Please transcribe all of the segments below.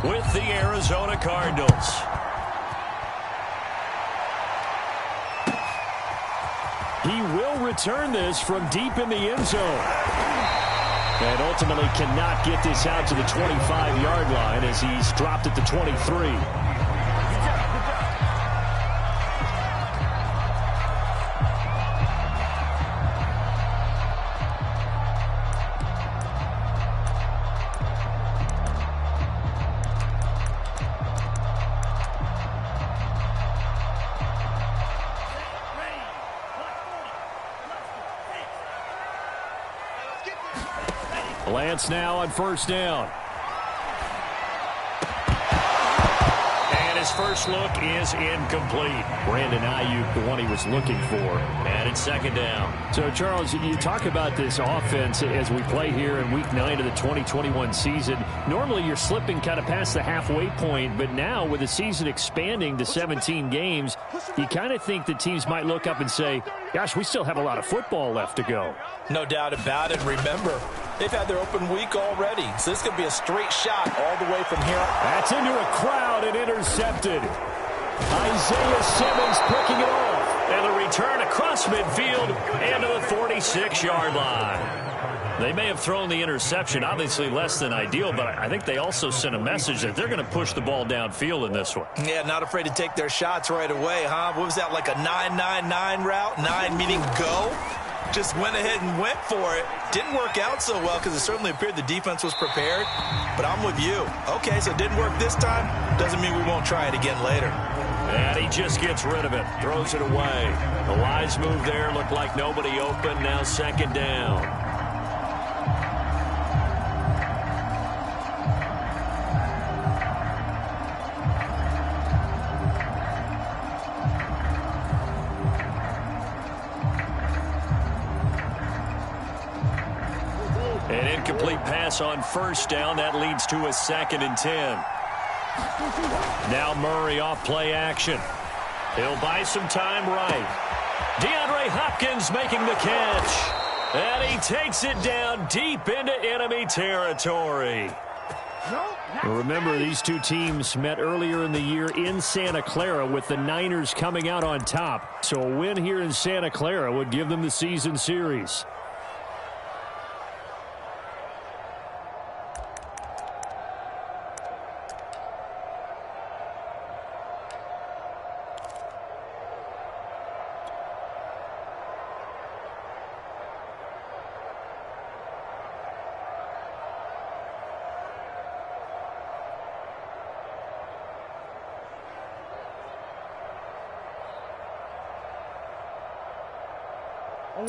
with the Arizona Cardinals. He will return this from deep in the end zone. And ultimately cannot get this out to the 25-yard line as he's dropped at the 23. Lance now on first down. And his first look is incomplete. Brandon Ayuk, the one he was looking for. And it's second down. So, Charles, you talk about this offense as we play here in Week 9 of the 2021 season. Normally, you're slipping kind of past the halfway point, but now with the season expanding to 17 games, you kind of think the teams might look up and say, gosh, we still have a lot of football left to go. No doubt about it. Remember, they've had their open week already, so this could be a straight shot all the way from here. That's into a crowd and intercepted. Isaiah Simmons picking it off. And the return across midfield and to the 46-yard line. They may have thrown the interception, obviously less than ideal, but I think they also sent a message that they're going to push the ball downfield in this one. Yeah, not afraid to take their shots right away, huh? What was that, like a 9-9-9 route? 9 meaning go? Just went ahead and went for it. Didn't work out so well because it certainly appeared the defense was prepared. But I'm with you. Okay, so it didn't work this time. Doesn't mean we won't try it again later. And he just gets rid of it. Throws it away. The wise move there. Looked like nobody open. Now second down. An incomplete pass on first down. That leads to a 2nd and 10. Now Murray off play action. He'll buy some time right. DeAndre Hopkins making the catch. And he takes it down deep into enemy territory. Remember, these two teams met earlier in the year in Santa Clara with the Niners coming out on top. So a win here in Santa Clara would give them the season series.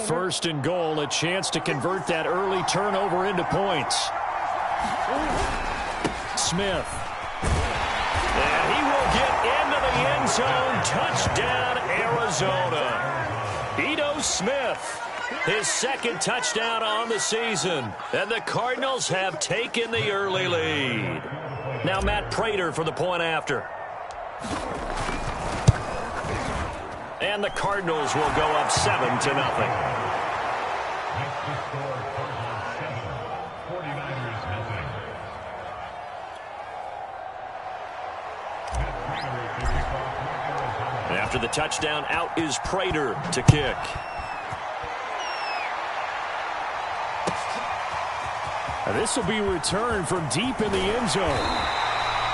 First and goal, a chance to convert that early turnover into points. Smith. And he will get into the end zone. Touchdown, Arizona. Ito Smith, his 2nd touchdown on the season. And the Cardinals have taken the early lead. Now Matt Prater for the point after. And the Cardinals will go up 7-0. After the touchdown, out is Prater to kick. This will be returned from deep in the end zone.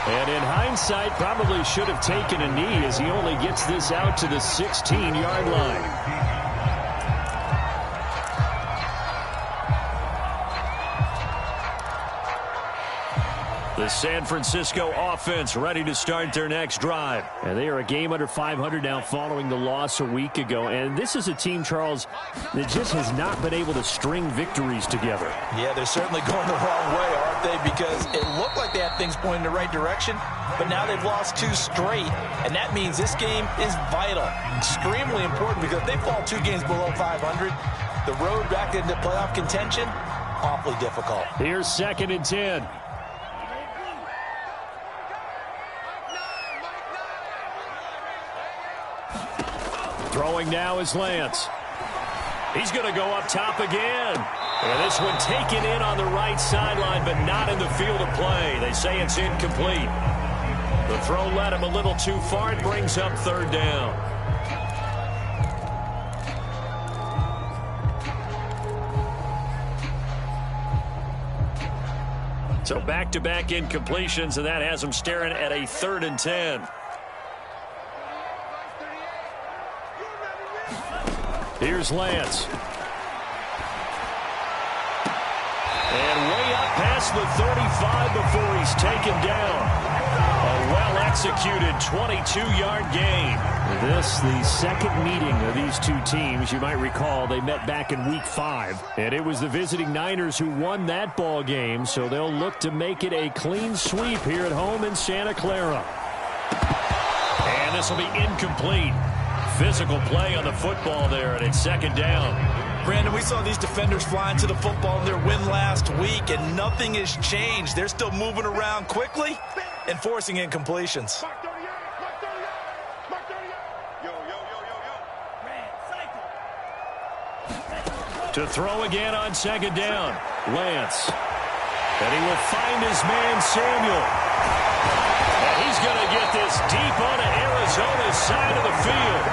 And in hindsight, probably should have taken a knee as he only gets this out to the 16-yard line. The San Francisco offense ready to start their next drive. And they are a game under 500 now following the loss a week ago. And this is a team, Charles, that just has not been able to string victories together. Yeah, they're certainly going the wrong way, aren't they? Because it looked like they had things pointing in the right direction, but now they've lost 2 straight. And that means this game is vital, extremely important, because if they fall 2 games below 500, the road back into playoff contention, awfully difficult. Here's 2nd and 10. Throwing now is Lance. He's going to go up top again. And this one taken in on the right sideline, but not in the field of play. They say it's incomplete. The throw led him a little too far. It brings up third down. So back-to-back incompletions, and that has him staring at a 3rd and 10. Here's Lance. And way up past the 35 before he's taken down. A well-executed 22-yard gain. This, the second meeting of these two teams. You might recall they met back in Week 5. And it was the visiting Niners who won that ball game, so they'll look to make it a clean sweep here at home in Santa Clara. And this will be incomplete. Physical play on the football there, and it's 2nd down. Brandon, we saw these defenders flying to the football in their win last week, and nothing has changed. They're still moving around quickly and forcing incompletions. To throw again on 2nd down, Lance. And he will find his man, Samuel. And he's going to get this deep onto Arizona's side of the field.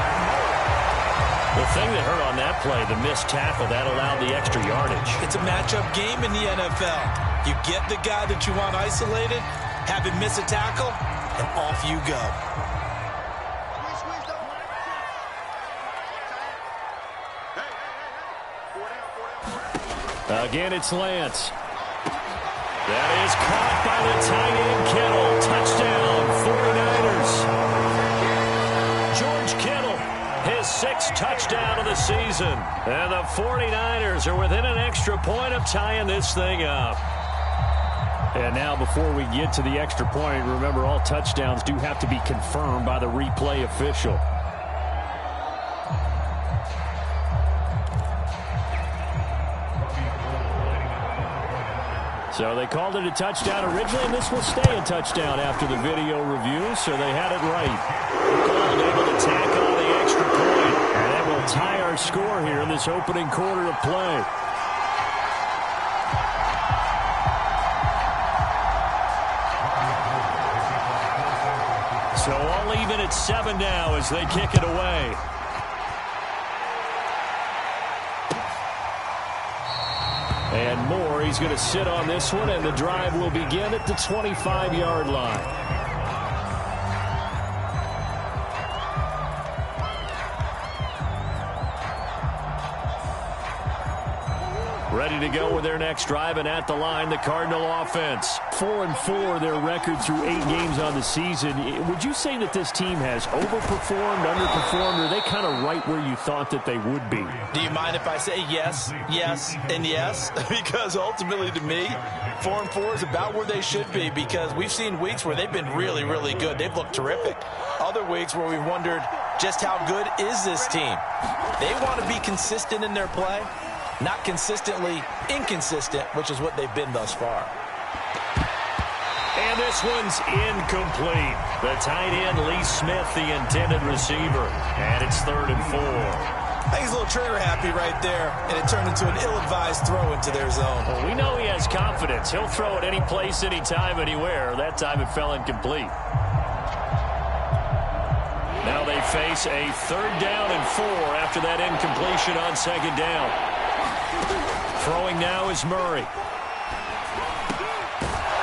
The thing that hurt on that play, the missed tackle, that allowed the extra yardage. It's a matchup game in the NFL. You get the guy that you want isolated, have him miss a tackle, and off you go. Again, it's Lance. That is caught by the tight end, Kittle. Touchdown, 49ers. George Kittle, his 6th touchdown of the season. And the 49ers are within an extra point of tying this thing up. And now before we get to the extra point, remember all touchdowns do have to be confirmed by the replay official. So they called it a touchdown originally, and this will stay a touchdown after the video review, so they had it right. Gold able to tack on the extra point, and that will tie our score here in this opening quarter of play. So all even at 7 now as they kick it away. And Moore, he's going to sit on this one, and the drive will begin at the 25-yard line. Ready to go with their next drive, and at the line, the Cardinal offense. 4-4, their record through 8 games on the season. Would you say that this team has overperformed, underperformed, or are they kind of right where you thought that they would be? Do you mind if I say yes, yes, and yes? Because ultimately, to me, 4-4 is about where they should be, because we've seen weeks where they've been really, really good. They've looked terrific. Other weeks where we've wondered just how good is this team. They want to be consistent in their play. Not consistently inconsistent, which is what they've been thus far. And this one's incomplete. The tight end, Lee Smith, the intended receiver. And it's 3rd and 4. I think he's a little trigger happy right there, and it turned into an ill-advised throw into their zone. Well, we know he has confidence. He'll throw it any place, anytime, anywhere. That time it fell incomplete. Now they face a 3rd down and 4 after that incompletion on 2nd down. Throwing now is Murray.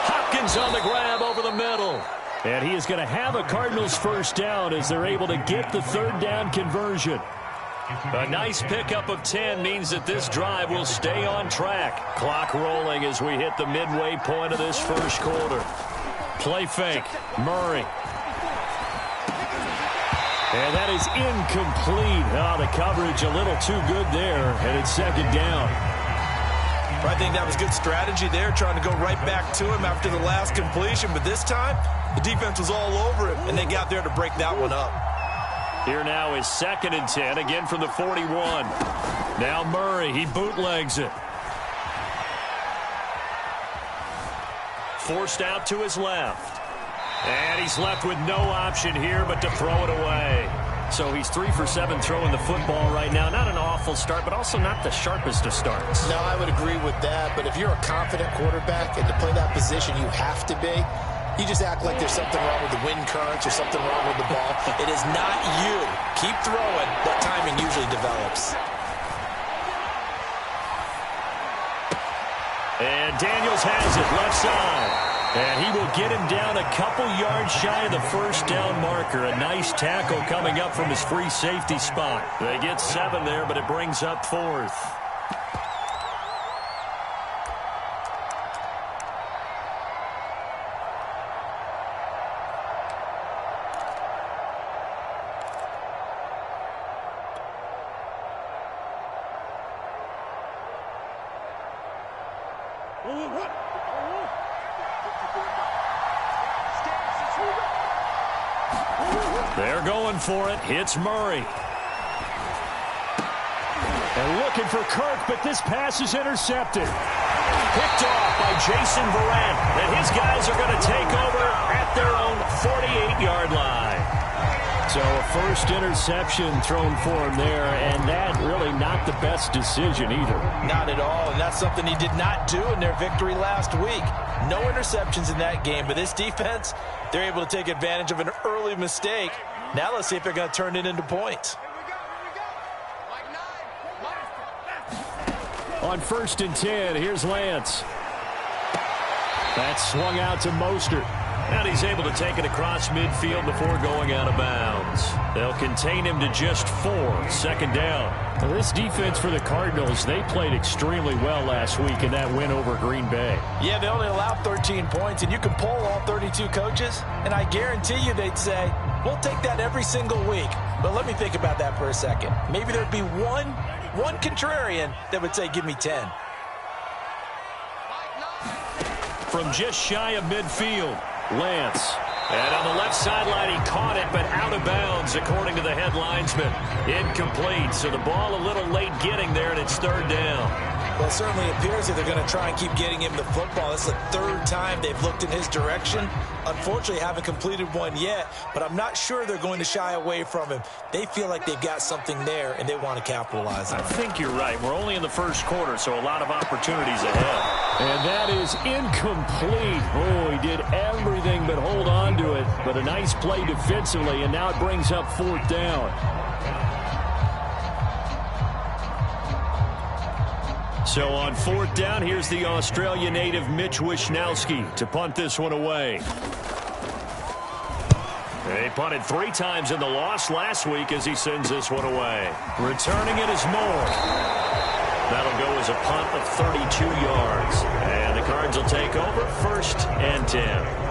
Hopkins on the grab over the middle. And he is going to have a Cardinals 1st down as they're able to get the 3rd down conversion. A nice pickup of 10 means that this drive will stay on track. Clock rolling as we hit the midway point of this 1st quarter. Play fake. Murray. And that is incomplete. Oh, the coverage a little too good there, and it's 2nd down. I think that was good strategy there, trying to go right back to him after the last completion. But this time, the defense was all over him, and they got there to break that one up. Here now is 2nd and 10, again from the 41. Now Murray, he bootlegs it. Forced out to his left. And he's left with no option here but to throw it away. So he's 3 for 7 throwing the football right now. Not an awful start, but also not the sharpest of starts. No, I would agree with that. But if you're a confident quarterback and to play that position, you have to be. You just act like there's something wrong with the wind currents or something wrong with the ball. It is not you. Keep throwing. That timing usually develops. And Daniels has it left side. And he will get him down a couple yards shy of the first down marker. A nice tackle coming up from his free safety spot. They get 7 there, but it brings up 4th. They're going for it. Hits Murray. And looking for Kirk, but this pass is intercepted. Picked off by Jason Verrett. And his guys are going to take over at their own 48-yard line. So a first interception thrown for him there, and that really not the best decision either. Not at all, and that's something he did not do in their victory last week. No interceptions in that game, but this defense, they're able to take advantage of an early mistake. Now let's see if they're going to turn it into points. On 1st and 10, here's Lance. That's swung out to Mostert. And he's able to take it across midfield before going out of bounds. They'll contain him to just 4. 2nd down. Well, this defense for the Cardinals, they played extremely well last week in that win over Green Bay. Yeah, they only allowed 13 points, and you can poll all 32 coaches, and I guarantee you they'd say, we'll take that every single week. But let me think about that for a second. Maybe there'd be one contrarian that would say, give me 10. From just shy of midfield, Lance. And on the left sideline, he caught it, but out of bounds, according to the head linesman. Incomplete, so the ball a little late getting there, and it's 3rd down. Well, it certainly appears that they're going to try and keep getting him the football. That's the 3rd time they've looked in his direction. Unfortunately, haven't completed one yet, but I'm not sure they're going to shy away from him. They feel like they've got something there, and they want to capitalize on it. I think you're right. We're only in the 1st quarter, so a lot of opportunities ahead. And that is incomplete. Oh, he did everything but hold on to it. But a nice play defensively, and now it brings up 4th down. So on 4th down, here's the Australia native Mitch Wishnowsky to punt this one away. They punted 3 times in the loss last week as he sends this one away. Returning it is Moore. That'll go as a punt of 32 yards. And the Cards will take over 1st and 10.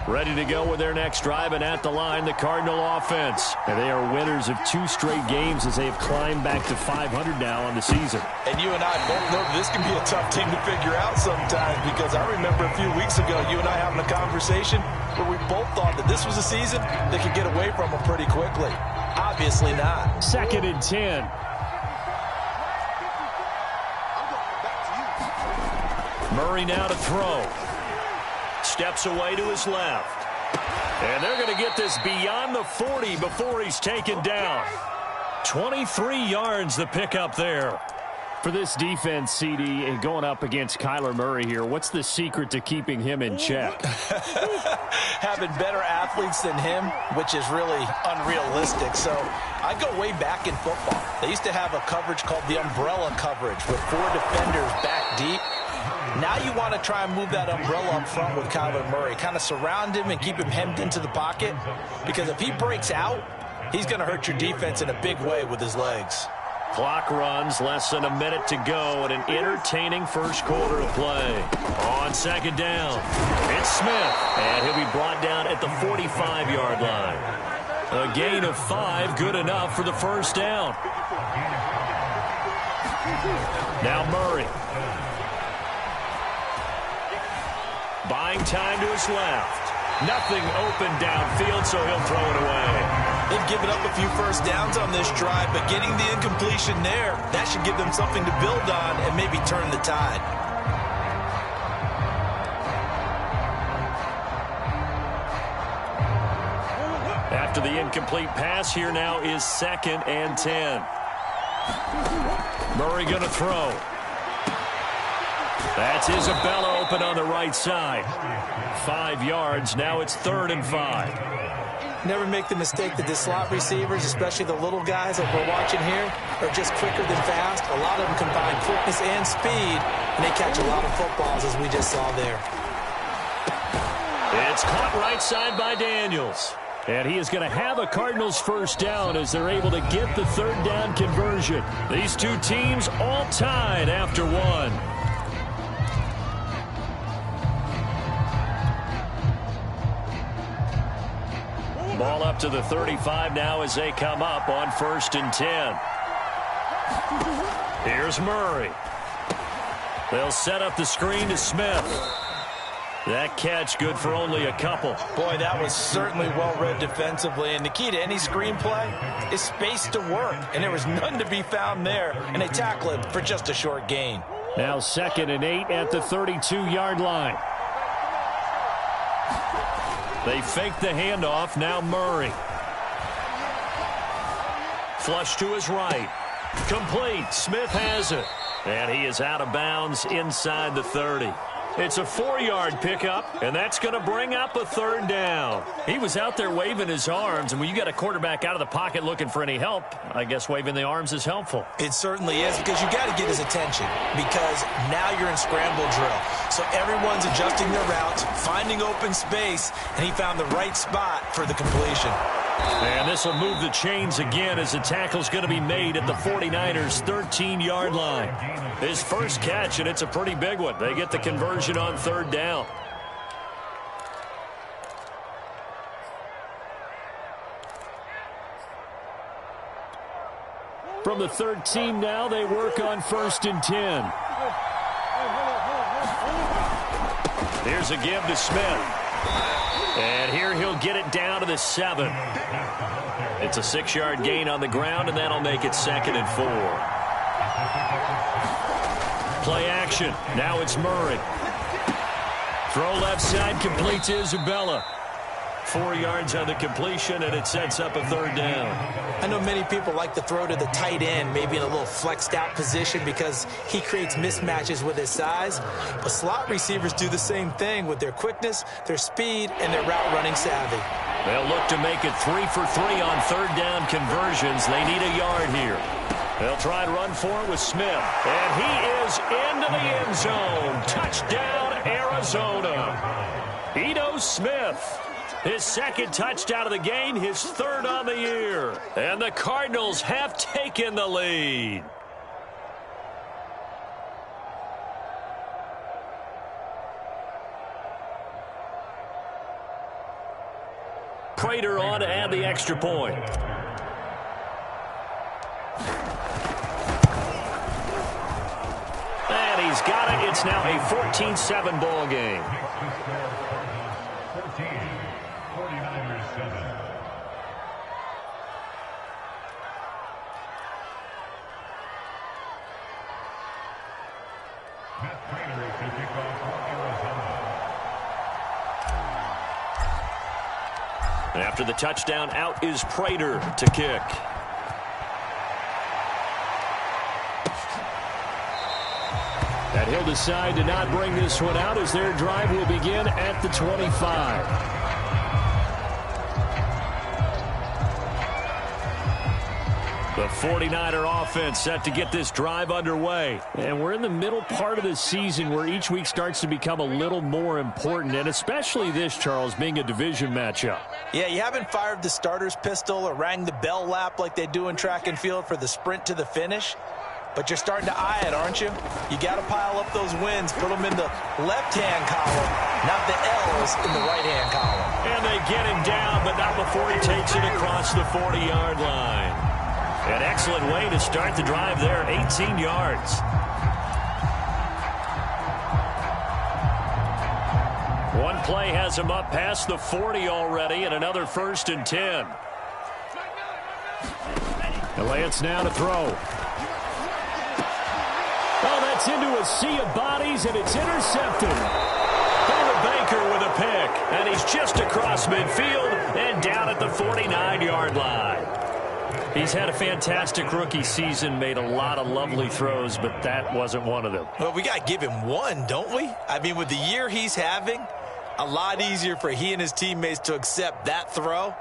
Ready to go with their next drive, and at the line, the Cardinal offense. And they are winners of 2 straight games as they have climbed back to 500 now on the season. And you and I both know this can be a tough team to figure out sometimes, because I remember a few weeks ago you and I having a conversation where we both thought that this was a season that could get away from them pretty quickly. Obviously not. 2nd and 10. Murray now to throw. Steps away to his left. And they're going to get this beyond the 40 before he's taken down. 23 yards the pickup there. For this defense, CD, and going up against Kyler Murray here, what's the secret to keeping him in check? Having better athletes than him, which is really unrealistic. So I go way back in football. They used to have a coverage called the umbrella coverage with 4 defenders back deep. Now you want to try and move that umbrella up front with Kyler Murray. Kind of surround him and keep him hemmed into the pocket. Because if he breaks out, he's going to hurt your defense in a big way with his legs. Clock runs, less than a minute to go, and an entertaining first quarter of play. On 2nd down, it's Smith, and he'll be brought down at the 45-yard line. A gain of 5, good enough for the first down. Now Murray. Buying time to his left. Nothing open downfield, so he'll throw it away. They've given up a few first downs on this drive, but getting the incompletion there, that should give them something to build on and maybe turn the tide. After the incomplete pass, here now is 2nd and 10. Murray going to throw. That's Isabella open on the right side. 5 yards. Now it's 3rd and 5. Never make the mistake that the slot receivers, especially the little guys that we're watching here, are just quicker than fast. A lot of them combine quickness and speed, and they catch a lot of footballs, as we just saw there. It's caught right side by Daniels. And he is going to have a Cardinals first down as they're able to get the 3rd down conversion. These two teams all tied after one. Ball up to the 35 now as they come up on 1st and 10. Here's Murray. They'll set up the screen to Smith. That catch good for only a couple. Boy, that was certainly well-read defensively. And the key to any screenplay is space to work. And there was none to be found there. And they tackle it for just a short gain. Now 2nd and 8 at the 32-yard line. They fake the handoff. Now Murray. Flush to his right. Complete. Smith has it. And he is out of bounds inside the 30. It's a 4-yard pickup, and that's going to bring up a 3rd down. He was out there waving his arms, and when you got a quarterback out of the pocket looking for any help, I guess waving the arms is helpful. It certainly is, because you got to get his attention, because now you're in scramble drill. So everyone's adjusting their routes, finding open space, and he found the right spot for the completion. And this will move the chains again as the tackle's going to be made at the 49ers' 13-yard line. His first catch, and it's a pretty big one. They get the conversion on 3rd down. From the 13 now, they work on 1st and 10. Here's a give to Smith. And here he'll get it down to the 7. It's a 6-yard gain on the ground, and that'll make it 2nd and 4. Play action. Now it's Murray. Throw left side, complete to Isabella. 4 yards on the completion, and it sets up a 3rd down. I know many people like to throw to the tight end, maybe in a little flexed out position because he creates mismatches with his size. But slot receivers do the same thing with their quickness, their speed, and their route running savvy. They'll look to make it 3 for 3 on 3rd down conversions. They need a yard here. They'll try and run for it with Smith. And he is into the end zone. Touchdown, Arizona. Ito Smith. His 2nd touchdown of the game, his 3rd on the year. And the Cardinals have taken the lead. Prater on to add the extra point. And he's got it. It's now a 14-7 ball game. After the touchdown, out is Prater to kick. And he'll decide to not bring this one out as their drive will begin at the 25. The 49er offense set to get this drive underway. And we're in the middle part of the season where each week starts to become a little more important, and especially this, Charles, being a division matchup. Yeah, you haven't fired the starter's pistol or rang the bell lap like they do in track and field for the sprint to the finish. But you're starting to eye it, aren't you? You got to pile up those wins, put them in the left-hand column, not the L's in the right-hand column. And they get him down, but not before he takes it across the 40-yard line. An excellent way to start the drive there, 18 yards. One play has him up past the 40 already, and another 1st and 10. Lance now to throw. Oh, that's into a sea of bodies, and it's intercepted. David Baker with a pick, and he's just across midfield and down at the 49-yard line. He's had a fantastic rookie season, made a lot of lovely throws, but that wasn't one of them. Well, we got to give him one, don't we? I mean, with the year he's having, a lot easier for he and his teammates to accept that throw,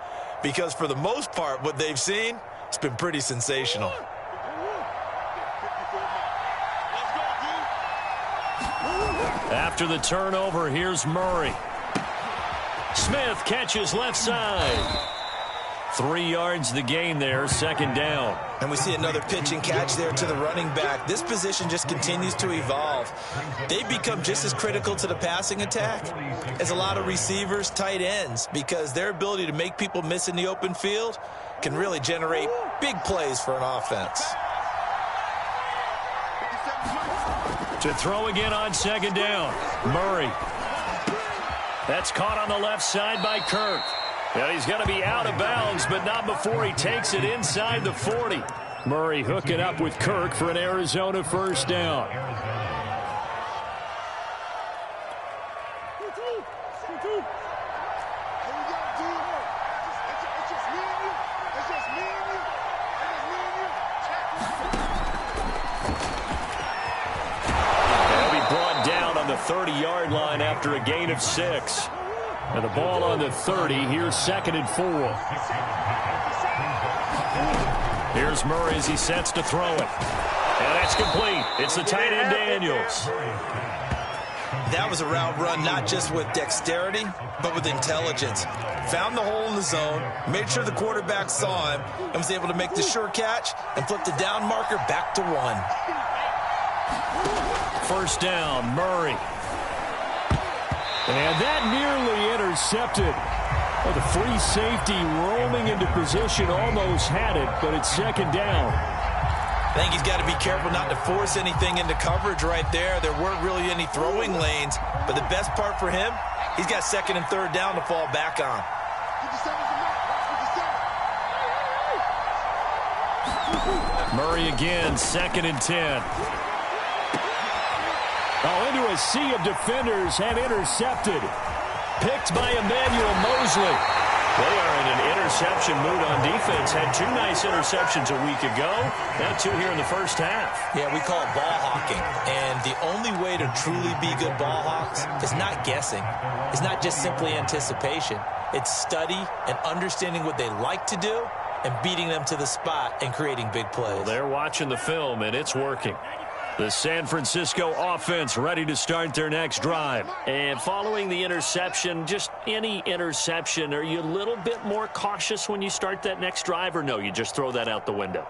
because for the most part, what they've seen, it's been pretty sensational. After the turnover, here's Murray. Smith catches left side. 3 yards the gain there, 2nd down. And we see another pitch and catch there to the running back. This position just continues to evolve. They've become just as critical to the passing attack as a lot of receivers, tight ends, because their ability to make people miss in the open field can really generate big plays for an offense. To throw again on 2nd down, Murray. That's caught on the left side by Kirk. And he's going to be out of bounds, but not before he takes it inside the 40. Murray hooking up with Kirk for an Arizona 1st down. They'll be brought down on the 30-yard line after a gain of 6. And the ball on the 30. Here's 2nd and 4. Here's Murray as he sets to throw it. And that's complete. It's the tight end Daniels. That was a route run not just with dexterity, but with intelligence. Found the hole in the zone, made sure the quarterback saw him, and was able to make the sure catch and flip the down marker back to 1. 1st down, Murray. And that nearly intercepted. Well, the free safety roaming into position almost had it, but it's 2nd down. I think he's got to be careful not to force anything into coverage right there. There weren't really any throwing lanes, but the best part for him, he's got 2nd and 3rd down to fall back on. Murray again, 2nd and 10. Oh, into a sea of defenders and intercepted. Picked by Emmanuel Mosley. They are in an interception mood on defense. Had 2 nice interceptions a week ago. Now 2 here in the 1st half. Yeah, we call it ball hawking. And the only way to truly be good ball hawks is not guessing. It's not just simply anticipation. It's study and understanding what they like to do and beating them to the spot and creating big plays. Well, they're watching the film, and it's working. The San Francisco offense ready to start their next drive. And following the interception, just any interception, are you a little bit more cautious when you start that next drive, or no, you just throw that out the window?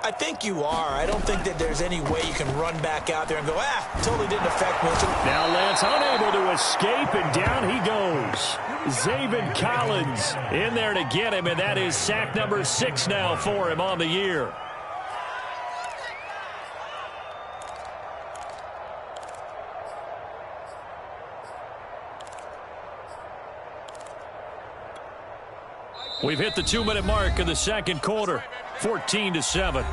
I think you are. I don't think that there's any way you can run back out there and go, totally didn't affect me. Now Lance unable to escape, and down he goes. Zaven Collins in there to get him, and that is sack number 6 now for him on the year. We've hit the 2-minute mark of the 2nd quarter, 14-7.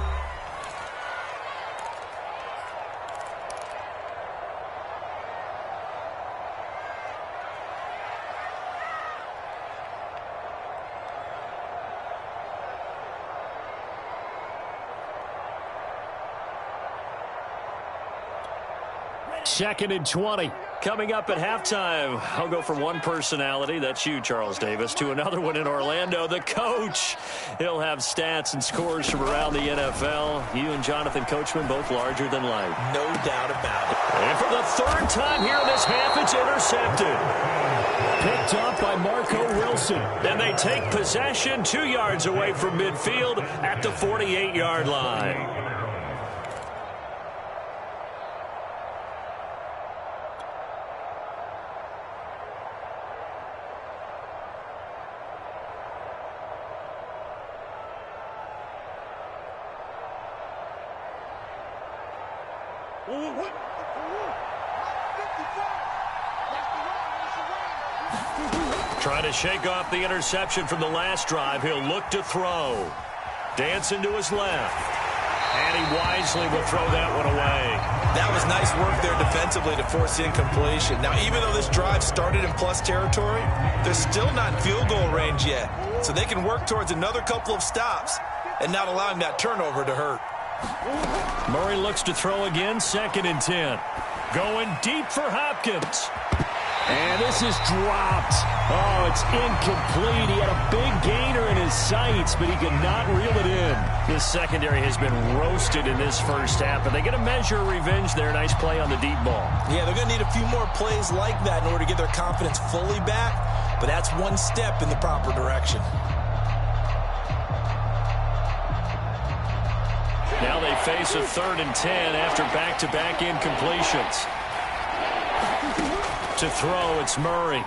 Second and 20. Coming up at halftime, I'll go from one personality, that's you, Charles Davis, to another one in Orlando, the coach. He'll have stats and scores from around the NFL. You and Jonathan Coachman both larger than life. No doubt about it. And for the 3rd time here in this half, it's intercepted. Picked up by Marco Wilson. And they take possession 2 yards away from midfield at the 48-yard line. Trying to shake off the interception from the last drive. He'll look to throw. Dancing to his left. And he wisely will throw that one away. That was nice work there defensively to force the incompletion. Now, even though this drive started in plus territory, they're still not in field goal range yet. So they can work towards another couple of stops and not allowing that turnover to hurt. Murray looks to throw again, 2nd and 10. Going deep for Hopkins. And this is dropped. Oh, it's incomplete. He had a big gainer in his sights, but he could not reel it in. This secondary has been roasted in this first half, but they get a measure of revenge there. Nice play on the deep ball. Yeah, they're going to need a few more plays like that in order to get their confidence fully back, but that's one step in the proper direction. Now they face a 3rd and 10 after back-to-back incompletions. To throw, it's Murray.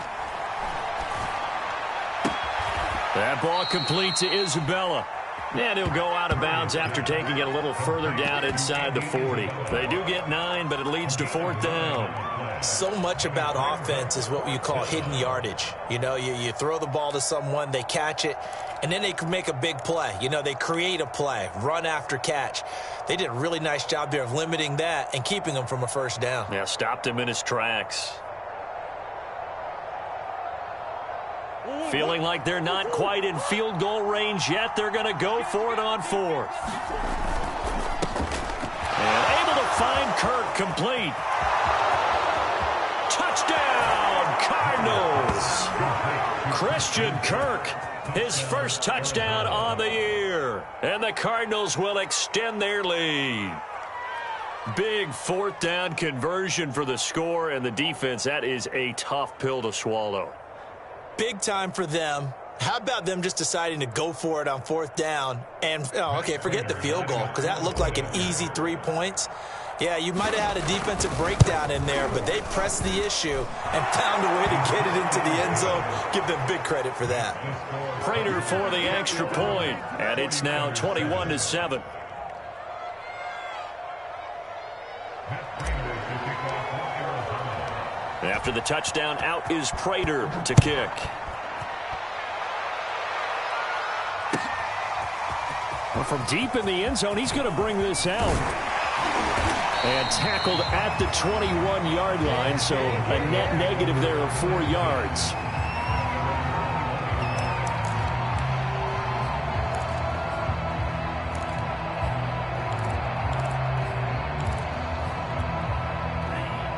That ball complete to Isabella. And he'll go out of bounds after taking it a little further down inside the 40. They do get 9, but it leads to 4th down. So much about offense is what you call hidden yardage. You know, you throw the ball to someone, they catch it, and then they can make a big play. You know, they create a play, run after catch. They did a really nice job there of limiting that and keeping them from a first down. Yeah, stopped him in his tracks. Feeling like they're not quite in field goal range yet. They're going to go for it on 4th. And able to find Kirk complete. Touchdown, Cardinals. Christian Kirk, his first touchdown on the year. And the Cardinals will extend their lead. Big 4th down conversion for the score, and the defense, that is a tough pill to swallow. Big time for them. How about them just deciding to go for it on 4th down and, forget the field goal, because that looked like an easy 3 points. Yeah, you might have had a defensive breakdown in there, but they pressed the issue and found a way to get it into the end zone. Give them big credit for that. Prater for the extra point, and it's now 21-7. After the touchdown, out is Prater to kick. Well, from deep in the end zone, he's going to bring this out. And tackled at the 21-yard line, so a net negative there of 4 yards.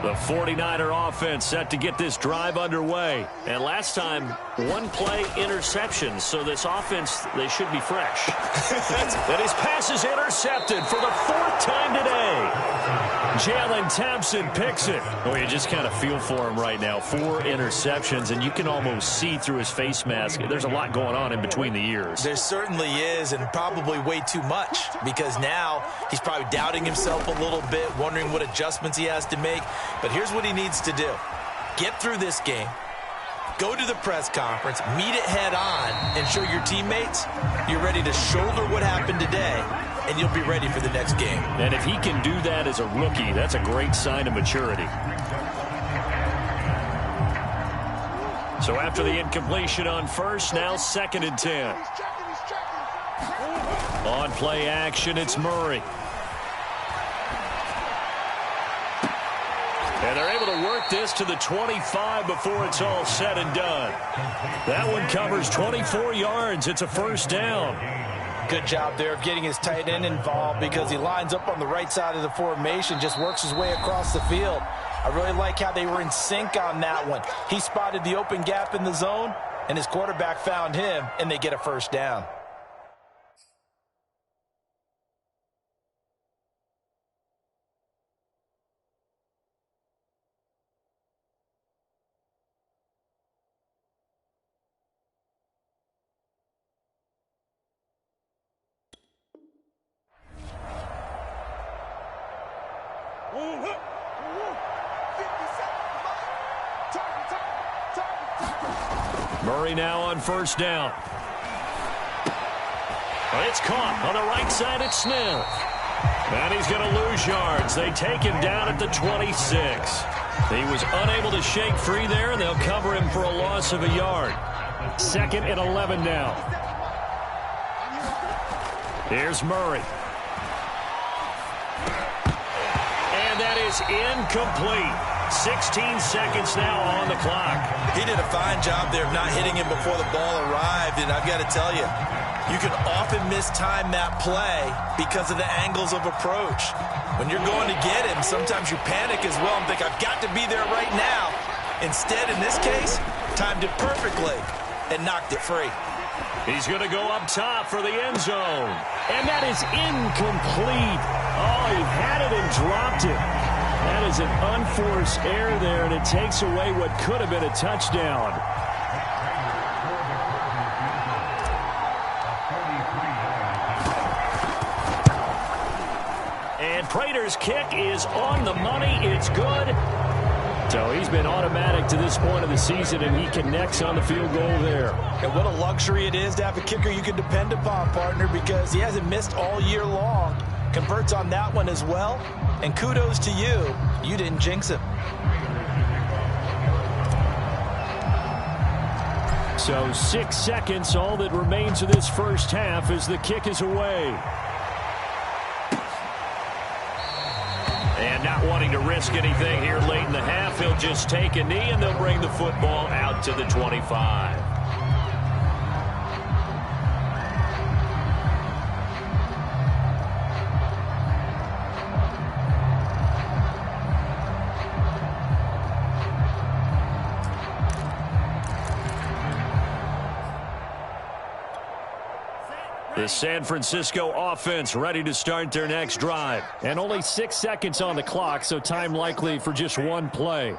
The 49er offense set to get this drive underway. And last time, 1-play interception. So this offense, they should be fresh. And his pass is intercepted for the 4th time today. Jalen Thompson picks it. Oh, you just kind of feel for him right now. 4 interceptions, and you can almost see through his face mask. There's a lot going on in between the ears. There certainly is, and probably way too much, because now he's probably doubting himself a little bit, wondering what adjustments he has to make. But here's what he needs to do. Get through this game. Go to the press conference, meet it head on, and show your teammates you're ready to shoulder what happened today, and you'll be ready for the next game. And if he can do that as a rookie, that's a great sign of maturity. So after the incompletion on 1st, now 2nd and 10. On play action, it's Murray. And they're able to work this to the 25 before it's all said and done. That one covers 24 yards. It's a 1st down. Good job there of getting his tight end involved, because he lines up on the right side of the formation, just works his way across the field. I really like how they were in sync on that one. He spotted the open gap in the zone, and his quarterback found him, and they get a 1st down. Murray now on 1st down. It's caught on the right side. It's Smith. And he's going to lose yards. They take him down at the 26. He was unable to shake free there, and they'll cover him for a loss of a yard. 2nd and 11 now. Here's Murray. And that is incomplete. 16 seconds now on the clock. He did a fine job there of not hitting him before the ball arrived, and I've got to tell you, you can often mistime that play because of the angles of approach. When you're going to get him, sometimes you panic as well and think, I've got to be there right now. Instead, in this case, timed it perfectly and knocked it free. He's going to go up top for the end zone. And that is incomplete. Oh, he had it and dropped it. That is an unforced error there, and it takes away what could have been a touchdown. And Prater's kick is on the money. It's good. So he's been automatic to this point of the season, and he connects on the field goal there. And what a luxury it is to have a kicker you can depend upon, partner, because he hasn't missed all year long. Converts on that one as well. And kudos to you. You didn't jinx him. So 6 seconds, all that remains of this first half as the kick is away. And not wanting to risk anything here late in the half, he'll just take a knee and they'll bring the football out to the 25. The San Francisco offense ready to start their next drive. And only 6 seconds on the clock, so time likely for just one play.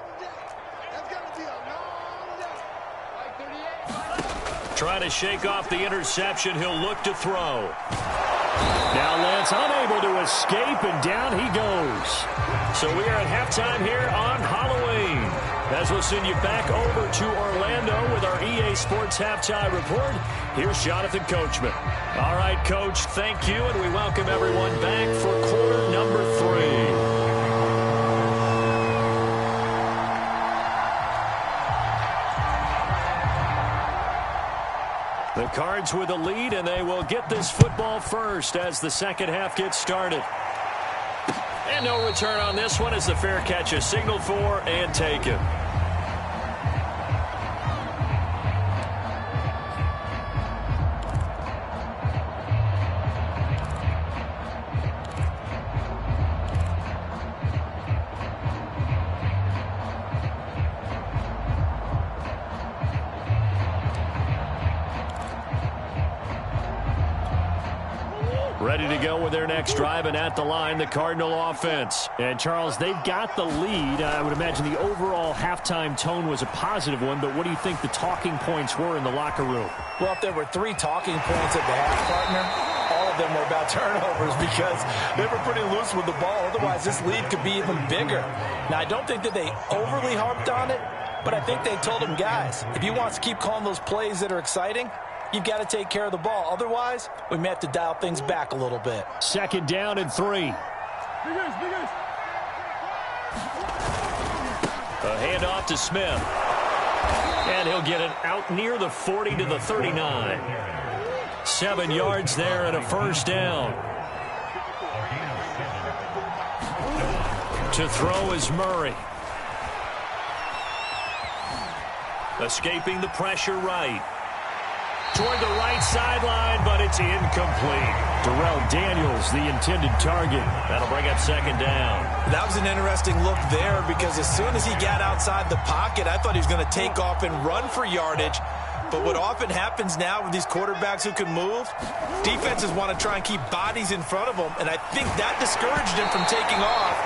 Trying to shake off the interception. He'll look to throw. Now Lance unable to escape, and down he goes. So we are at halftime here on Halloween. As we'll send you back over to Orlando with our EA Sports Halftime Report, here's Jonathan Coachman. All right, Coach, thank you, and we welcome everyone back for quarter number 3. The Cards with the lead, and they will get this football first as the second half gets started. And no return on this one as the fair catch is signaled for and taken. Ready to go with their next drive, and at the line, the Cardinal offense. And, Charles, they've got the lead. I would imagine the overall halftime tone was a positive one, but what do you think the talking points were in the locker room? Well, if there were 3 talking points at the half, partner, all of them were about turnovers because they were pretty loose with the ball. Otherwise, this lead could be even bigger. Now, I don't think that they overly harped on it, but I think they told them, guys, if you want to keep calling those plays that are exciting, you've got to take care of the ball. Otherwise, we may have to dial things back a little bit. 2nd down and 3. A handoff to Smith. And he'll get it out near the 40 to the 39. 7 yards there and a first down. To throw is Murray. Escaping the pressure right. Toward the right sideline, but it's incomplete. Darrell Daniels, the intended target. That'll bring up 2nd down. That was an interesting look there because as soon as he got outside the pocket, I thought he was going to take off and run for yardage. But what often happens now with these quarterbacks who can move, defenses want to try and keep bodies in front of them, and I think that discouraged him from taking off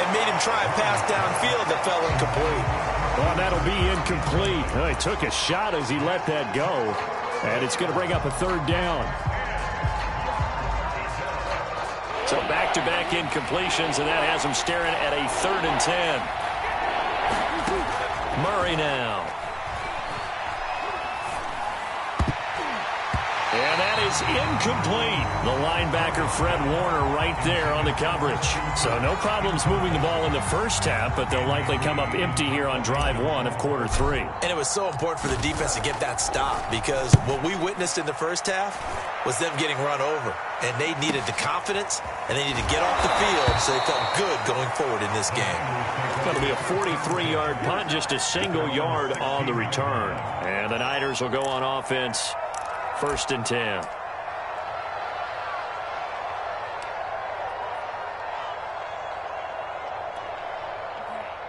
and made him try a pass downfield that fell incomplete. Well, that'll be incomplete. Well, he took a shot as he let that go. And it's going to bring up a 3rd down. So back-to-back incompletions, and that has him staring at a 3rd and 10. Murray now. And that is incomplete. The linebacker, Fred Warner, right there on the coverage. So no problems moving the ball in the first half, but they'll likely come up empty here on drive one of quarter three. And it was so important for the defense to get that stop because what we witnessed in the first half was them getting run over. And they needed the confidence, and they needed to get off the field so they felt good going forward in this game. It's going to be a 43-yard punt, just a single yard on the return. And the Niners will go on offense. 1st and 10.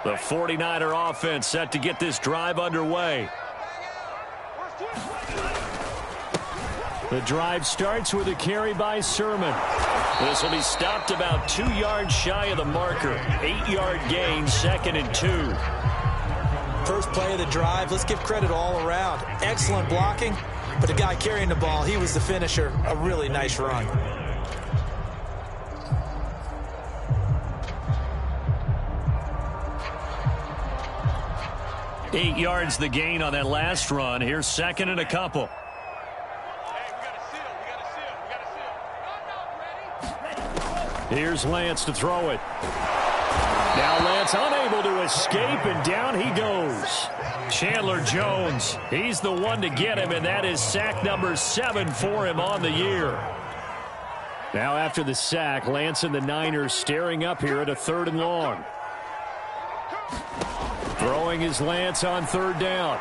The 49er offense set to get this drive underway. The drive starts with a carry by Sermon. This will be stopped about 2 yards shy of the marker. 8-yard gain, 2nd and 2. First play of the drive, let's give credit all around. Excellent blocking. But the guy carrying the ball, he was the finisher. A really nice run. Eight yards the gain on that last run. Here's 2nd and a couple. Here's Lance to throw it. Now Lance unable to escape, and down he goes. Chandler Jones, he's the one to get him, and that is sack number 7 for him on the year. Now after the sack, Lance and the Niners staring up here at a 3rd and long. Throwing is Lance on 3rd down.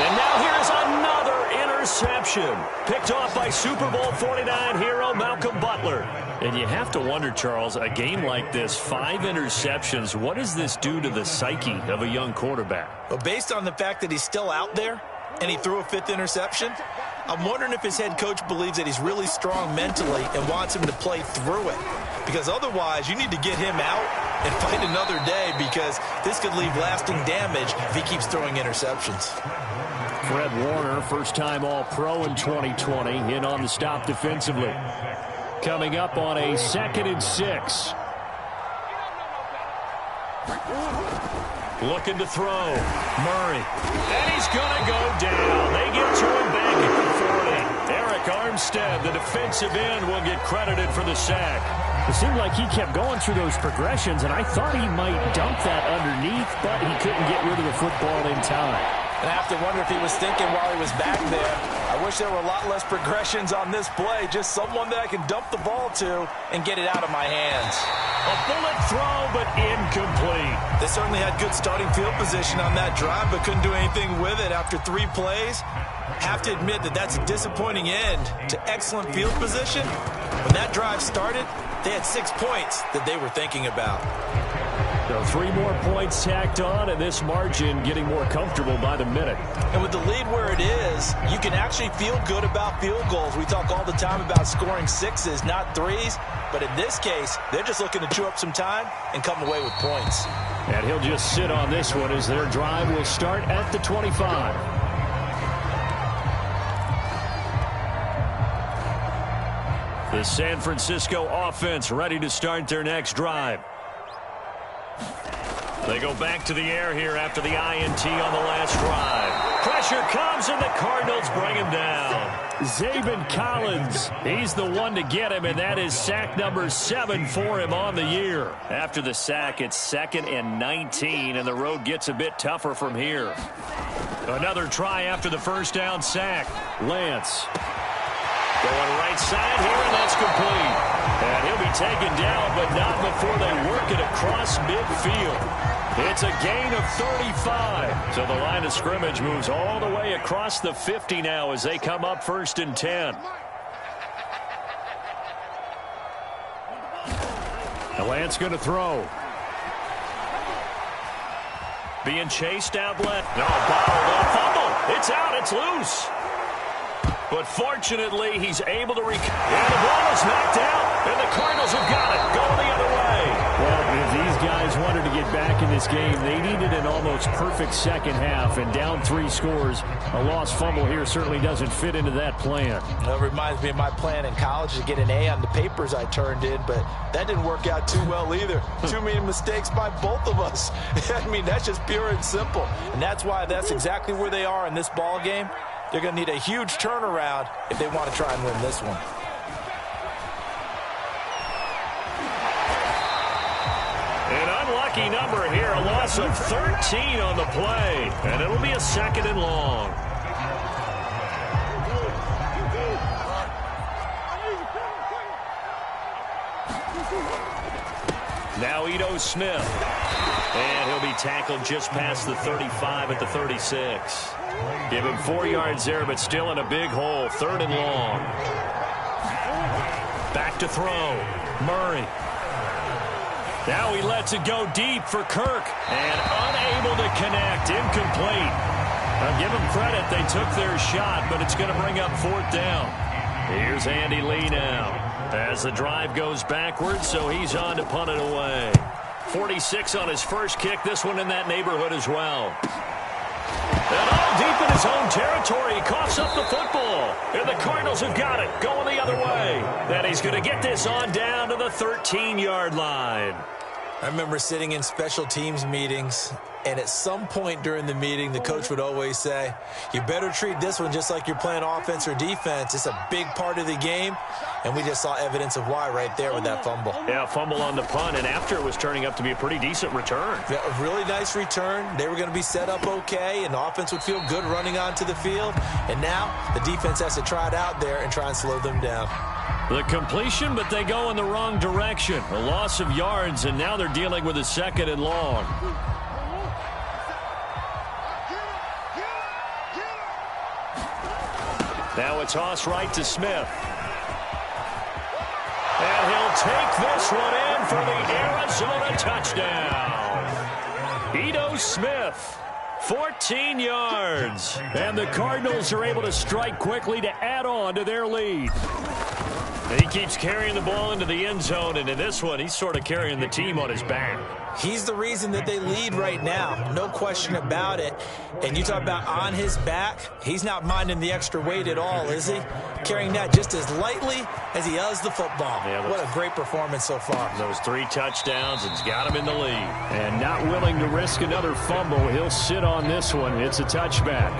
And now here's another interception. Picked off by Super Bowl 49 hero Malcolm Butler. And you have to wonder, Charles, a game like this, 5 interceptions, what does this do to the psyche of a young quarterback? Well, based on the fact that he's still out there and he threw a 5th interception, I'm wondering if his head coach believes that he's really strong mentally and wants him to play through it. Because otherwise, you need to get him out and fight another day because this could leave lasting damage if he keeps throwing interceptions. Fred Warner, first-time All-Pro in 2020, in on the stop defensively. Coming up on a 2nd and 6. Looking to throw. Murray. And he's going to go down. They get to him back at the 40. Eric Armstead, the defensive end, will get credited for the sack. It seemed like he kept going through those progressions, and I thought he might dump that underneath, but he couldn't get rid of the football in time. And I have to wonder if he was thinking while he was back there, I wish there were a lot less progressions on this play, just someone that I can dump the ball to and get it out of my hands. A bullet throw, but incomplete. They certainly had good starting field position on that drive, but couldn't do anything with it after 3 plays. Have to admit that that's a disappointing end to excellent field position. When that drive started, they had 6 points that they were thinking about. So 3 more points tacked on, and this margin getting more comfortable by the minute. And with the lead where it is, you can actually feel good about field goals. We talk all the time about scoring 6s, not 3s. But in this case, they're just looking to chew up some time and come away with points. And he'll just sit on this one as their drive will start at the 25. The San Francisco offense ready to start their next drive. They go back to the air here after the INT on the last drive. Pressure comes, and the Cardinals bring him down. Zaven Collins, he's the one to get him, and that is sack number 7 for him on the year. After the sack, it's 2nd and 19, and the road gets a bit tougher from here. Another try after the first down sack. Lance going right side here, and that's complete. And he'll be taken down, but not before they work it across midfield. It's a gain of 35. So the line of scrimmage moves all the way across the 50 now as they come up 1st and 10. The Lance going to throw. Being chased out left. No, bottled up. Fumble. It's out. It's loose. But fortunately, he's able to recover. And the ball is knocked out, and the Cardinals have got it. Going the other way. Well, if these guys wanted to get back in this game, they needed an almost perfect second half, and down 3 scores. A lost fumble here certainly doesn't fit into that plan. That reminds me of my plan in college to get an A on the papers I turned in, but that didn't work out too well either. Too many mistakes by both of us. I mean, that's just pure and simple. And that's why that's exactly where they are in this ball game. They're going to need a huge turnaround if they want to try and win this one. An unlucky number here, a loss of 13 on the play, and it'll be a 2nd and long. Now Ito Smith, and he'll be tackled just past the 35 at the 36. Give him 4 yards there, but still in a big hole. 3rd and long. Back to throw. Murray. Now he lets it go deep for Kirk. And unable to connect. Incomplete. I'll give them credit. They took their shot, but it's going to bring up 4th down. Here's Andy Lee now. As the drive goes backwards, so he's on to punt it away. 46 on his first kick. This one in that neighborhood as well. And all deep in his own territory, he coughs up the football. And the Cardinals have got it, going the other way. Then he's going to get this on down to the 13-yard line. I remember sitting in special teams meetings, and at some point during the meeting, the coach would always say, you better treat this one just like you're playing offense or defense. It's a big part of the game, and we just saw evidence of why right there with that fumble. Yeah, fumble on the punt, and after it was turning up to be a pretty decent return. Yeah, a really nice return. They were going to be set up okay, and the offense would feel good running onto the field. And now the defense has to try it out there and try and slow them down. The completion, but they go in the wrong direction. A loss of yards, and now they're dealing with a 2nd and long. Now it's tossed right to Smith. And he'll take this one in for the Arizona touchdown. Ito Smith, 14 yards. And the Cardinals are able to strike quickly to add on to their lead. And he keeps carrying the ball into the end zone, and in this one, he's sort of carrying the team on his back. He's the reason that they lead right now. No question about it. And you talk about on his back, he's not minding the extra weight at all, is he? Carrying that just as lightly as he does the football. Yeah, what a great performance so far. Those 3 touchdowns, it's got him in the lead. And not willing to risk another fumble, he'll sit on this one. It's a touchback.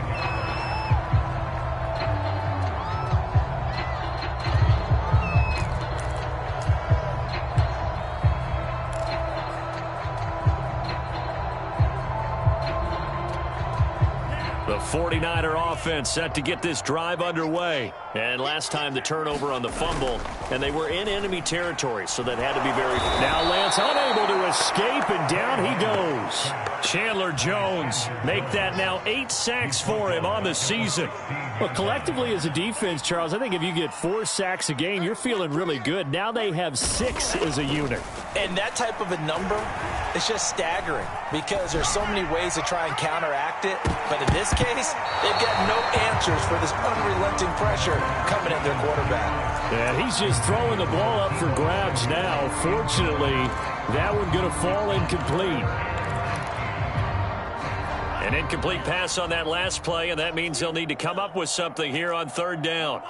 The 49er offense set to get this drive underway. And last time the turnover on the fumble, and they were in enemy territory, so that had to be very... Now Lance unable to escape, and down he goes. Chandler Jones make that now 8 sacks for him on the season. Well, collectively as a defense, Charles, I think if you get 4 sacks a game, you're feeling really good. Now they have 6 as a unit. And that type of a number, it's just staggering because there's so many ways to try and counteract it. But in this case, they've got no answers for this unrelenting pressure coming at their quarterback. And he's just throwing the ball up for grabs now. Fortunately, that one going to fall incomplete. An incomplete pass on that last play, and that means they'll need to come up with something here on 3rd down.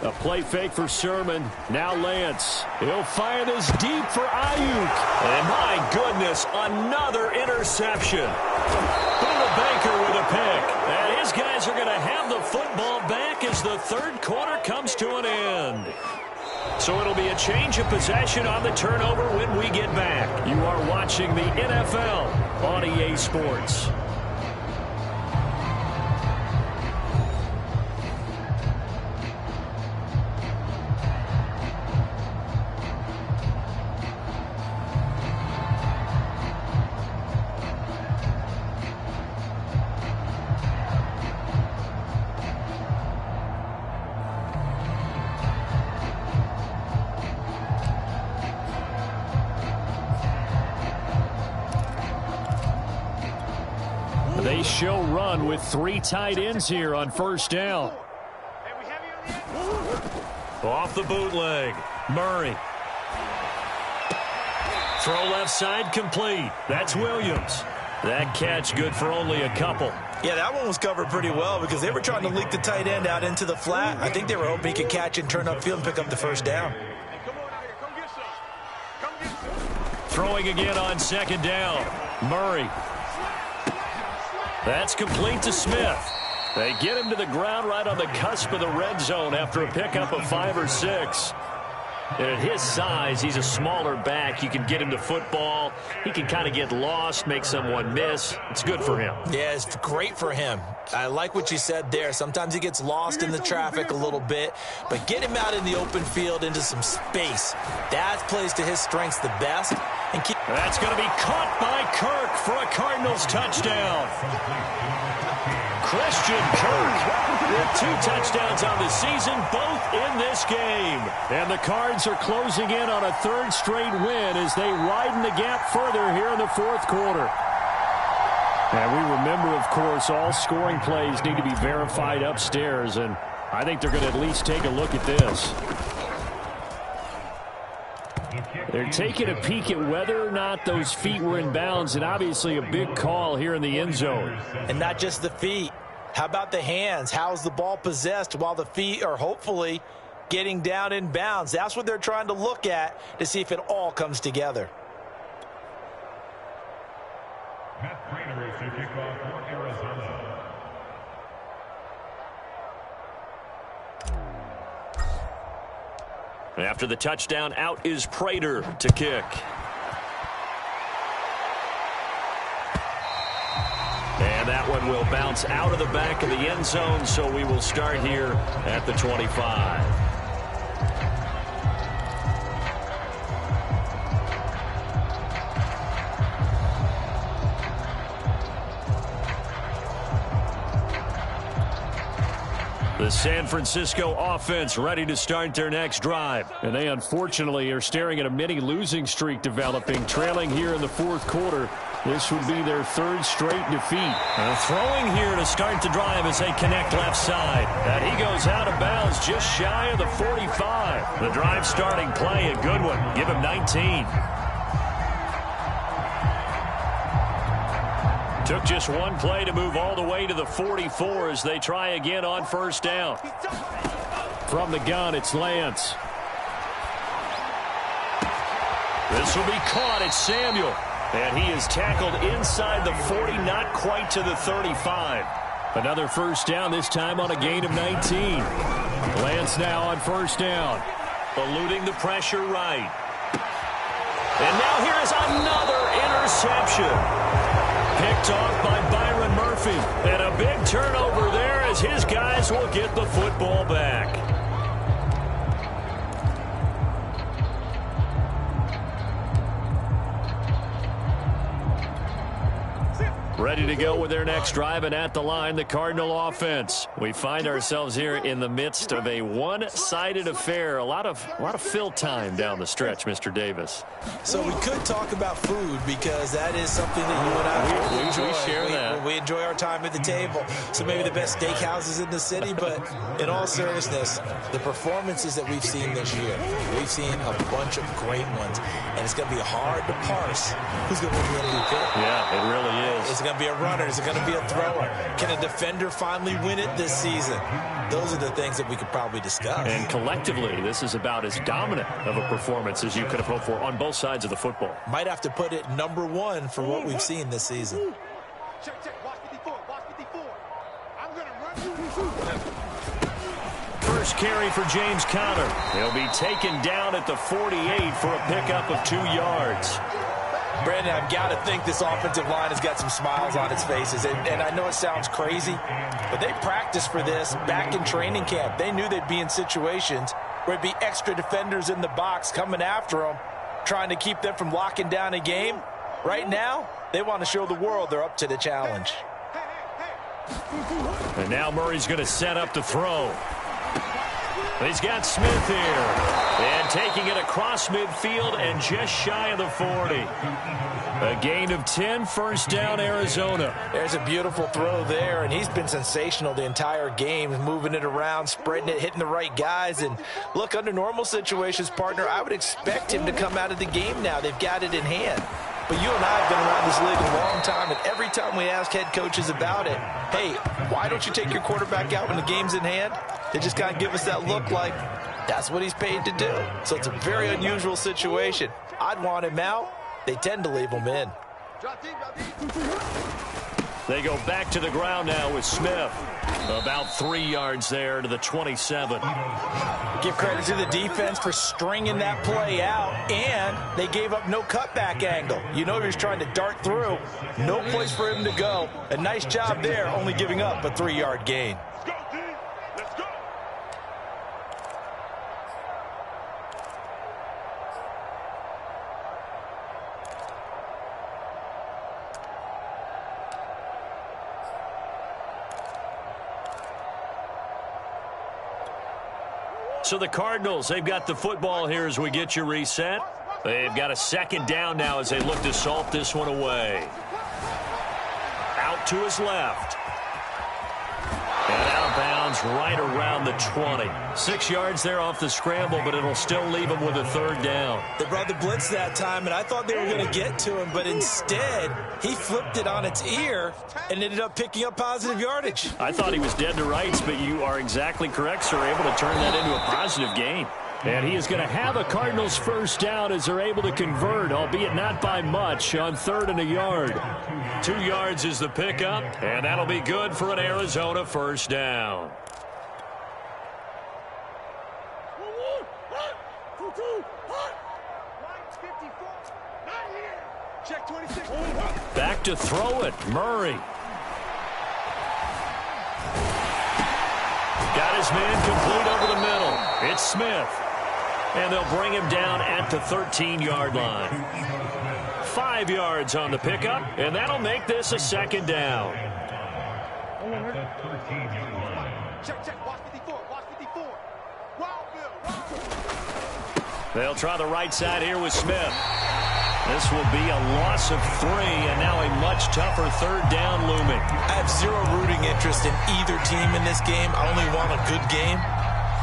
A play fake for Sermon. Now Lance. He'll fire this deep for Ayuk. And my goodness, another interception. Buda Baker with a pick. And his guys are going to have the football back as the 3rd quarter comes to an end. So it'll be a change of possession on the turnover when we get back. You are watching the NFL on EA Sports. They show run with 3 tight ends here on 1st down. Off the bootleg. Murray. Throw left side complete. That's Williams. That catch good for only a couple. Yeah, that one was covered pretty well because they were trying to leak the tight end out into the flat. I think they were hoping he could catch and turn upfield and pick up the 1st down. Throwing again on 2nd down. Murray. That's complete to Smith. They get him to the ground right on the cusp of the red zone after a pickup of 5 or 6. And at his size, he's a smaller back. You can get him to football. He can kind of get lost, make someone miss. It's good for him. Yeah, it's great for him. I like what you said there. Sometimes he gets lost in the traffic a little bit, but get him out in the open field into some space. That plays to his strengths the best. And that's going to be caught by Kirk for a Cardinals touchdown. Christian Kirk with 2 touchdowns on the season, both in this game. And the Cards are closing in on a 3rd straight win as they widen the gap further here in the 4th quarter. And we remember, of course, all scoring plays need to be verified upstairs, and I think they're going to at least take a look at this. They're taking a peek at whether or not those feet were in bounds, and obviously a big call here in the end zone. And not just the feet. How about the hands? How's the ball possessed while the feet are hopefully getting down in bounds? That's what they're trying to look at to see if it all comes together. Matt Prater is to kick off for Arizona. After the touchdown, out is Prater to kick. And that one will bounce out of the back of the end zone, so we will start here at the 25. The San Francisco offense ready to start their next drive. And they unfortunately are staring at a mini losing streak developing, trailing here in the 4th quarter. This would be their 3rd straight defeat. Throwing here to start the drive as they connect left side. And he goes out of bounds just shy of the 45. The drive starting play, a good one. Give him 19. Took just one play to move all the way to the 44 as they try again on 1st down. From the gun, it's Lance. This will be caught. It's Samuel. And he is tackled inside the 40, not quite to the 35. Another 1st down, this time on a gain of 19. Lance now on 1st down. Eluding the pressure right. And now here is another interception. Picked off by Byron Murphy. And a big turnover there as his guys will get the football back. Ready to go with their next drive, and at the line, the Cardinal offense. We find ourselves here in the midst of a one-sided affair. A lot of fill time down the stretch, Mr. Davis. So we could talk about food because that is something that you and I enjoy. We share that. We enjoy our time at the table. So maybe the best steakhouses in the city, but in all seriousness, the performances that we've seen this year, we've seen a bunch of great ones, and it's going to be hard to parse who's going to win the MVP. Yeah, it really is. Is it going to be a runner? Is it going to be a thrower? Can a defender finally win it this season? Those are the things that we could probably discuss. And collectively, this is about as dominant of a performance as you could have hoped for on both sides of the football. Might have to put it number 1 for what we've seen this season. Check. Watch 54. I'm going to run. First carry for James Conner. He'll be taken down at the 48 for a pickup of 2 yards. Brandon, I've got to think this offensive line has got some smiles on its faces. And I know it sounds crazy, but they practiced for this back in training camp. They knew they'd be in situations where it'd be extra defenders in the box coming after them, trying to keep them from locking down a game. Right now, they want to show the world they're up to the challenge. And now Murray's going to set up to throw. He's got Smith here. And taking it across midfield and just shy of the 40. A gain of 10, 1st down, Arizona. There's a beautiful throw there, and he's been sensational the entire game, moving it around, spreading it, hitting the right guys. And look, under normal situations, partner, I would expect him to come out of the game now. They've got it in hand. But you and I have been around this league a long time, and every time we ask head coaches about it, hey, why don't you take your quarterback out when the game's in hand? They just kind of give us that look like that's what he's paid to do. So it's a very unusual situation. I'd want him out. They tend to leave him in. They go back to the ground now with Smith. About 3 yards there to the 27. Give credit to the defense for stringing that play out, and they gave up no cutback angle. You know he was trying to dart through. No place for him to go. A nice job there, only giving up a 3-yard gain. Let's go, D. Let's go. So the Cardinals, they've got the football here as we get you reset. They've got a second down now as they look to salt this one away. Out to his left. And out of bounds right around the 20. 6 yards there off the scramble, but it'll still leave him with a third down. They brought the blitz that time, and I thought they were going to get to him, but instead he flipped it on its ear and ended up picking up positive yardage. I thought he was dead to rights, but you are exactly correct, sir. Able to turn that into a positive gain. And he is going to have a Cardinals first down as they're able to convert, albeit not by much, on 3rd and a yard. 2 yards is the pickup, and that'll be good for an Arizona first down. Check 26. Back to throw it, Murray. Got his man complete over the middle. It's Smith. And they'll bring him down at the 13-yard line. 5 yards on the pickup, and that'll make this a second down. Check. Watch 54. Watch 54. Wild Bill. They'll try the right side here with Smith. This will be a loss of 3, and now a much tougher third down looming. I have zero rooting interest in either team in this game. I only want a good game.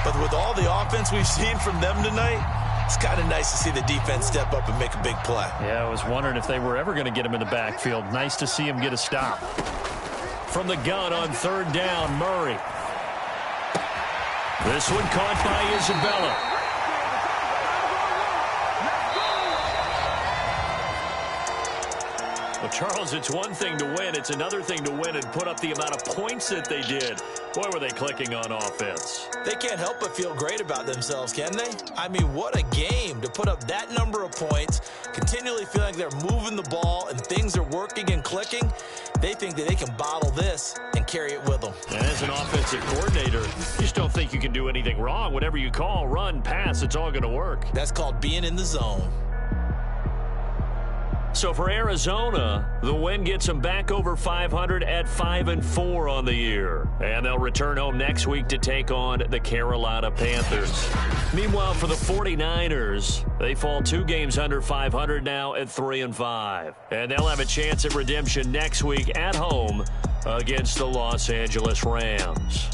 But with all the offense we've seen from them tonight, it's kind of nice to see the defense step up and make a big play. Yeah, I was wondering if they were ever going to get him in the backfield. Nice to see him get a stop. From the gun on 3rd down, Murray. This one caught by Isabella. Well, Charles, it's one thing to win. It's another thing to win and put up the amount of points that they did. Boy, were they clicking on offense. They can't help but feel great about themselves, can they? I mean, what a game to put up that number of points, continually feeling like they're moving the ball and things are working and clicking. They think that they can bottle this and carry it with them. And as an offensive coordinator, you just don't think you can do anything wrong. Whatever you call, run, pass, it's all going to work. That's called being in the zone. So for Arizona, the win gets them back over 500 at 5-4 on the year. And they'll return home next week to take on the Carolina Panthers. Meanwhile, for the 49ers, they fall 2 games under 500 now at 3-5. And they'll have a chance at redemption next week at home against the Los Angeles Rams.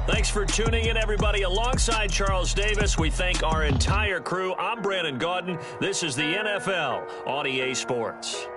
Thanks for tuning in, everybody. Alongside Charles Davis, we thank our entire crew. I'm Brandon Gaudin. This is the NFL on EA Sports.